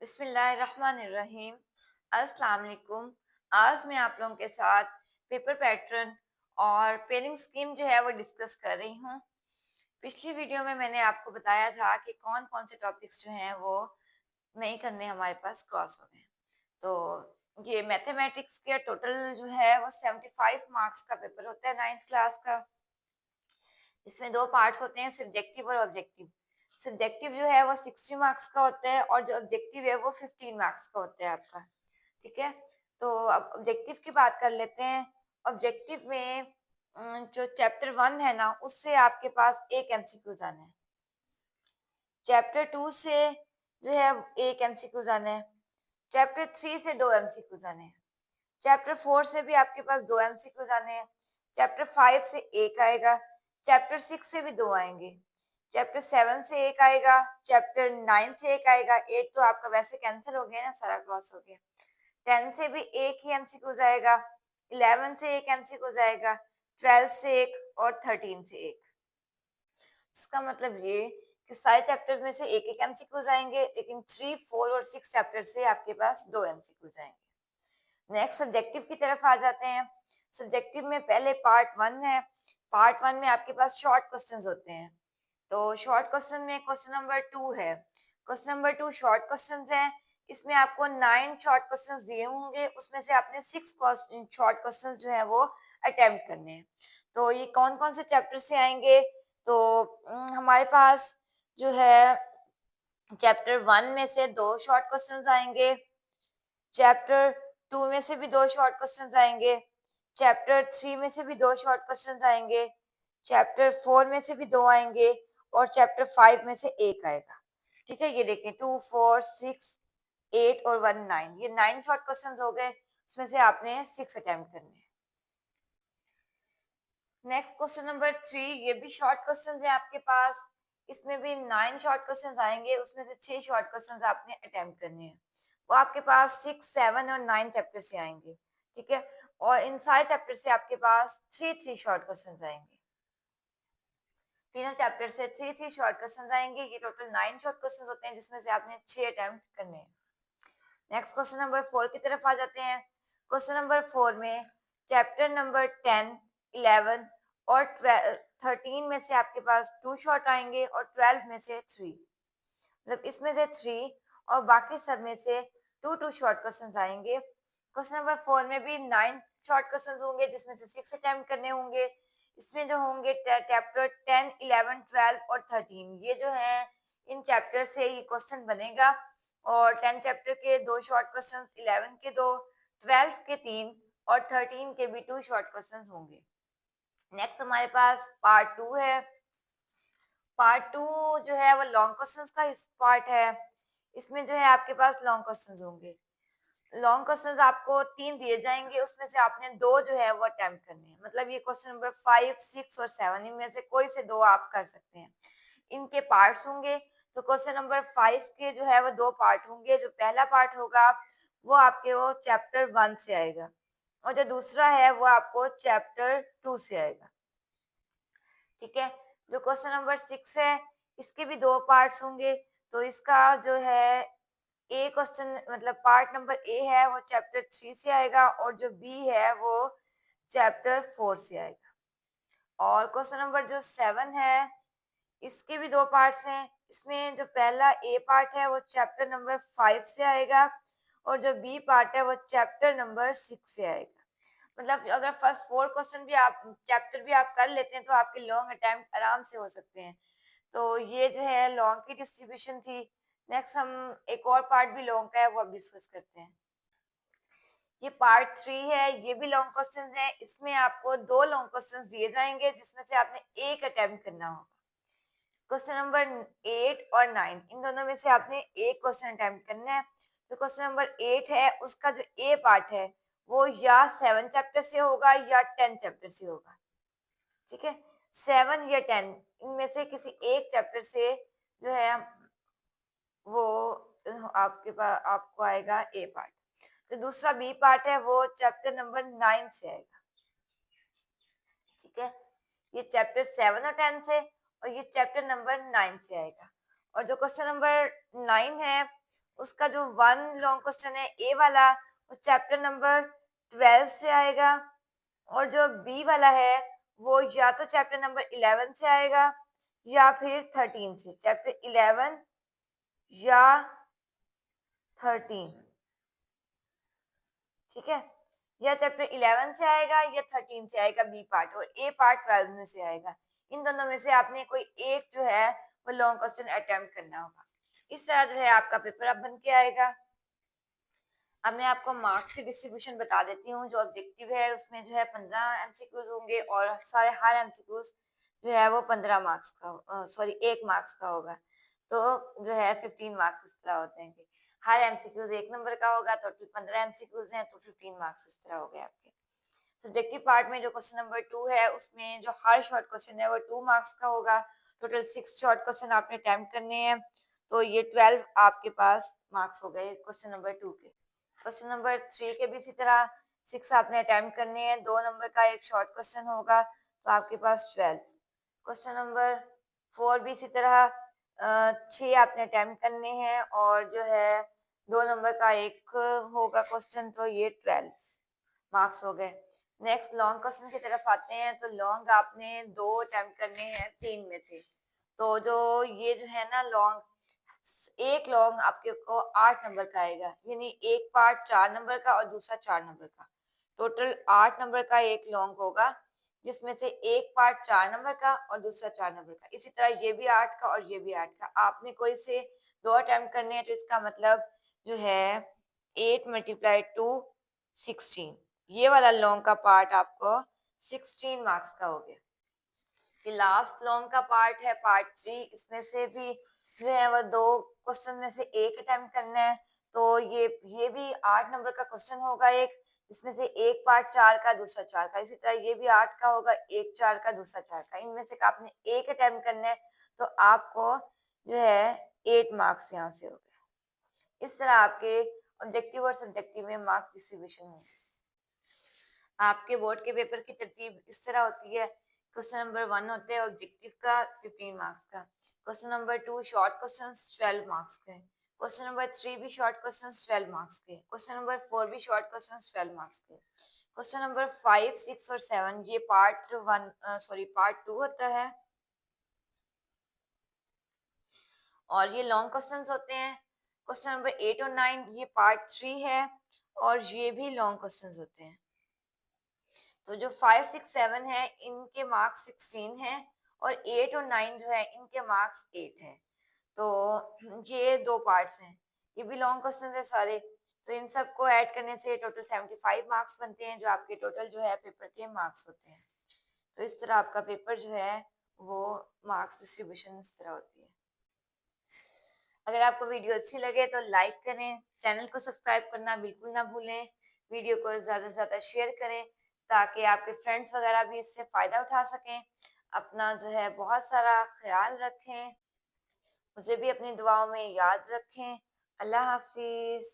बिस्मिल्लाहिर्रहमानिर्रहीम। अस्सलाम वालेकुम। आज मैं आप लोगों के साथ पेपर पैटर्न और पेनिंग स्कीम जो है वो डिस्कस कर रही हूँ। पिछली वीडियो में मैंने आपको बताया था कि कौन कौन से टॉपिक्स जो हैं वो नहीं करने हमारे पास क्रॉस हो गए हैं। तो ये मैथमेटिक्स के टोटल जो है वो 75 मार्क्स का पेपर होता है 9th क्लास का। इसमें दो पार्ट्स होते हैं, सब्जेक्टिव और ऑब्जेक्टिव। सब्जेक्टिव जो है वो 60 मार्क्स का होता है और जो ऑब्जेक्टिव है वो 15 मार्क्स का होता है आपका। ठीक है, तो अब ऑब्जेक्टिव की बात कर लेते हैं। ऑब्जेक्टिव में जो चैप्टर 1 है ना, उससे आपके पास एक एमसीक्यू आना है। चैप्टर 2 से जो है एक एमसीक्यू आना है। चैप्टर 3 से दो एमसीक्यू आने हैं। चैप्टर 4 से भी आपके पास दो एमसीक्यूज आने हैं। चैप्टर 5 से एक आएगा। चैप्टर 6 से भी दो आएंगे। चैप्टर 7 से एक आएगा। चैप्टर 9 से एक आएगा। 8 तो आपका वैसे कैंसिल हो गया ना, सारा क्रॉस हो गया। 10 से भी एक ही एमसीक्यूज आएगा। 11 से एक एमसीक्यूज आएगा। 12 से एक और 13 से एक। इसका मतलब ये कि सारे चैप्टर में से एक एक एमसीक्यूज आएंगे, लेकिन 3, 4 और 6 चैप्टर से आपके पास दो एमसीक्यूज आएंगे। नेक्स्ट सब्जेक्टिव की तरफ आ जाते हैं। सब्जेक्टिव में पहले पार्ट 1 है। पार्ट 1 में आपके पास शॉर्ट क्वेश्चंस होते हैं। तो शॉर्ट क्वेश्चन में क्वेश्चन नंबर 2 है। क्वेश्चन नंबर 2 शॉर्ट क्वेश्चंस हैं। इसमें आपको 9 शॉर्ट क्वेश्चंस दिए होंगे, उसमें से आपने 6 शॉर्ट क्वेश्चंस जो है वो अटेम्प्ट करने हैं। तो ये कौन कौन से चैप्टर से आएंगे? तो हमारे पास जो है चैप्टर 1 में से दो शॉर्ट क्वेश्चंस आएंगे। चैप्टर 2 में से भी दो शॉर्ट क्वेश्चंस आएंगे। चैप्टर 3 में से भी दो शॉर्ट क्वेश्चंस आएंगे। चैप्टर 4 में से भी दो आएंगे और चैप्टर 5 में से एक आएगा। ठीक है, ये देखें 2, 4, 6, 8 और 1, 9, ये 9 शॉर्ट क्वेश्चंस हो गए। उसमें से आपने 6 अटेम्प्ट करने हैं। नेक्स्ट क्वेश्चन नंबर 3, ये भी शॉर्ट क्वेश्चंस है आपके पास। इसमें भी 9 शॉर्ट क्वेश्चंस आएंगे, उसमें से 6 शॉर्ट क्वेश्चंस आपने अटेम्प्ट करने हैं। वो आपके पास 6, 7 और 9 चैप्टर से आएंगे। ठीक है, और इन सारे चैप्टर से आपके पास 3 शॉर्ट क्वेश्चंस आएंगे। तीनों चैप्टर से 3 शॉर्ट क्वेश्चंस आएंगे। ये टोटल 9 शॉर्ट क्वेश्चंस होते हैं, जिसमें से आपने 6 अटेम्प्ट करने हैं। नेक्स्ट क्वेश्चन नंबर 4 की तरफ आ जाते हैं। क्वेश्चन नंबर 4 में चैप्टर नंबर 10, 11 और 13 में से आपके पास 2 शॉर्ट आएंगे और 12 में से 3। मतलब इसमें से 3 और बाकी सब में से 2 शॉर्ट क्वेश्चंस आएंगे। क्वेश्चन नंबर 4 में भी 9 शॉर्ट क्वेश्चंस होंगे, जिसमें से 6 अटेम्प्ट करने होंगे। इसमें जो होंगे चैप्टर 10, 11, 12 और 13, ये जो है इन चैप्टर से ये क्वेश्चन बनेगा। और 10 चैप्टर के दो शॉर्ट क्वेश्चंस, 11 के दो, 12 के तीन और 13 के भी 2 शॉर्ट क्वेश्चंस होंगे। नेक्स्ट हमारे पास पार्ट 2 है। पार्ट 2 जो है वो लॉन्ग क्वेश्चंस का इस पार्ट है। इसमें जो है आपके पास लॉन्ग क्वेश्चंस होंगे। लॉन्ग क्वेश्चंस आपको 3 दिए जाएंगे, उसमें से आपने दो जो है वो अटेम्प्ट करने हैं। मतलब ये क्वेश्चन नंबर 5, 6 और 7, इनमें से कोई से दो आप कर सकते हैं। इनके पार्ट्स होंगे। तो क्वेश्चन नंबर 5 के जो है वो दो पार्ट होंगे। जो पहला पार्ट होगा वो आपके वो चैप्टर 1 से आएगा और जो दूसरा है वो आपको चैप्टर 2 से आएगा। ठीक है, जो क्वेश्चन नंबर 6 है, इसके भी दो पार्ट्स होंगे। तो इसका जो है ए क्वेश्चन, मतलब पार्ट नंबर ए है वो चैप्टर 3 से आएगा और जो बी है वो चैप्टर 4 से आएगा। और क्वेश्चन नंबर जो 7 है, इसके भी दो पार्ट्स हैं। इसमें जो पहला ए पार्ट है वो चैप्टर नंबर 5 से आएगा और जो बी पार्ट है वो चैप्टर नंबर 6 से आएगा। मतलब अगर फर्स्ट 4 क्वेश्चन भी आप चैप्टर भी आप कर लेते हैं तो आपके लॉन्ग अटेम्प्ट आराम से हो सकते हैं। तो ये जो है लॉन्ग की डिस्ट्रीब्यूशन थी। नेक्स्ट हम एक और पार्ट भी लॉन्ग का है वो अब डिस्कस करते हैं। ये पार्ट 3 है, ये भी लॉन्ग क्वेश्चंस है। इसमें आपको दो लॉन्ग क्वेश्चंस दिए जाएंगे, जिसमें से आपने एक अटेम्प्ट करना होगा। क्वेश्चन नंबर 8 और 9, इन दोनों में से आपने एक क्वेश्चन अटेम्प्ट करना है। तो क्वेश्चन नंबर 8 है, उसका जो ए पार्ट है वो या 7 चैप्टर से होगा या 10 चैप्टर से होगा। ठीक है, 7 या 10 इनमें से किसी एक चैप्टर से जो है वो आपके पास आपको आएगा ए पार्ट। तो दूसरा बी पार्ट है वो चैप्टर नंबर 9 से आएगा। ठीक है, ये चैप्टर 7 और 10 से और ये चैप्टर नंबर 9 से आएगा। और जो क्वेश्चन नंबर 9 है उसका जो वन लॉन्ग क्वेश्चन है ए वाला, वो चैप्टर नंबर 12 से आएगा, और जो बी वाला है वो या तो चैप्टर नंबर 11 से आएगा या फिर 13 से, चैप्टर 11 या 13, ठीक है, या चैप्टर 11 से आएगा या 13 से आएगा बी पार्ट, और ए पार्ट 12 में से आएगा। इन दोनों में से आपने कोई एक जो है वो लॉन्ग क्वेश्चन अटेम्प्ट करना होगा। इस तरह जो है आपका पेपर अब बन के आएगा। अब मैं आपको मार्क्स की डिस्ट्रीब्यूशन बता देती हूँ। जो ऑब्जेक्टिव है उसमें जो है 15 एमसीक्यूज होंगे, और सारे हर एमसीक्यूज जो है वो 15 मार्क्स का, सॉरी 1 मार्क्स का होगा। तो जो है 15 मार्क्स इस तरह होते हैं कि हर एमसीक्यूज 1 नंबर का होगा, टोटल 15 एमसीक्यूज हैं तो 15 मार्क्स इस तरह हो गए आपके। सब्जेक्टिव पार्ट में जो क्वेश्चन नंबर 2 है उसमें जो हर शॉर्ट क्वेश्चन है वो 2 मार्क्स का होगा। टोटल 6 शॉर्ट क्वेश्चन आपने अटेम्प्ट करने हैं, तो ये 12 आपके पास मार्क्स हो गए क्वेश्चन नंबर 2 के। क्वेश्चन नंबर 3 के भी इसी तरह 6 आपने अटेम्प्ट करने हैं, 2 नंबर का एक शॉर्ट क्वेश्चन होगा, तो आपके पास 12। क्वेश्चन नंबर 4 भी इसी तरह 6 आपने अटेम्प्ट करने हैं, और जो है 2 नंबर का एक होगा क्वेश्चन, तो ये 12 मार्क्स हो गए। नेक्स्ट लॉन्ग क्वेश्चन की तरफ आते हैं। तो लॉन्ग आपने 2 अटेम्प्ट करने हैं 3 में से। तो जो ये जो है ना लॉन्ग, एक लॉन्ग आपके को 8 नंबर का आएगा, यानी एक पार्ट 4 नंबर का और दूसरा 4 नंबर का। टोटल 8 नंबर का एक लॉन्ग होगा, जिसमें से एक पार्ट 4 नंबर का और दूसरा 4 नंबर का। इसी तरह ये भी 8 का और ये भी 8 का। आपने कोई से 2 अटेम्प्ट करने हैं, तो इसका मतलब जो है 8 मल्टीप्लाई 2 16, ये वाला लॉन्ग का पार्ट आपको 16 मार्क्स का हो गया। कि लास्ट लॉन्ग का पार्ट है पार्ट 3, इसमें से भी जो है वो 2 क्वेश्चन में से एक अटेम्प्ट करना है। तो ये भी 8 नंबर का क्वेश्चन होगा एक, इसमें से एक पार्ट 4 का दूसरा 4 का। इसी तरह ये भी 8 का होगा, एक 4 का दूसरा 4 का। इनमें से आपने एक अटेम्प्ट करना है, तो आपको जो है 8 मार्क्स यहाँ से हो गए। इस तरह आपके ऑब्जेक्टिव और सब्जेक्टिव में मार्क्स डिस्ट्रीब्यूशन होंगे। आपके बोर्ड के पेपर की तरतीब इस तरह होती है। क्वेश्चन नंबर 1 होते हैं ऑब्जेक्टिव का 15 मार्क्स का, question number 2 short questions 12 marks के, क्वेश्चन नंबर 3 भी शॉर्ट क्वेश्चंस 12 मार्क्स के, क्वेश्चन नंबर 4 भी शॉर्ट क्वेश्चंस 12 मार्क्स के, क्वेश्चन नंबर 5, 6 और 7 ये पार्ट 2 होता है, और ये लॉन्ग क्वेश्चंस होते हैं। क्वेश्चन नंबर 8 और 9 ये पार्ट 3 है, और ये भी लॉन्ग क्वेश्चंस होते हैं। तो जो 5, 6, 7 है इनके मार्क्स 16 है, और 8 और 9 जो है इनके मार्क्स 8 है। तो ये 2 पार्ट्स हैं, ये भी लॉन्ग क्वेश्चन है सारे। तो इन सबको ऐड करने से टोटल 75 मार्क्स बनते हैं, जो आपके टोटल जो है पेपर के मार्क्स होते हैं। तो इस तरह आपका पेपर जो है वो मार्क्स डिस्ट्रीब्यूशन इस तरह होती है। अगर आपको वीडियो अच्छी लगे तो लाइक करें, चैनल को सब्सक्राइब करना बिल्कुल ना भूलें, वीडियो को ज़्यादा से ज़्यादा शेयर करें ताकि आपके फ्रेंड्स वगैरह भी इससे फ़ायदा उठा सकें। अपना जो है बहुत सारा ख्याल रखें, मुझे भी अपनी दुआओं में याद रखें। अल्लाह हाफिज़।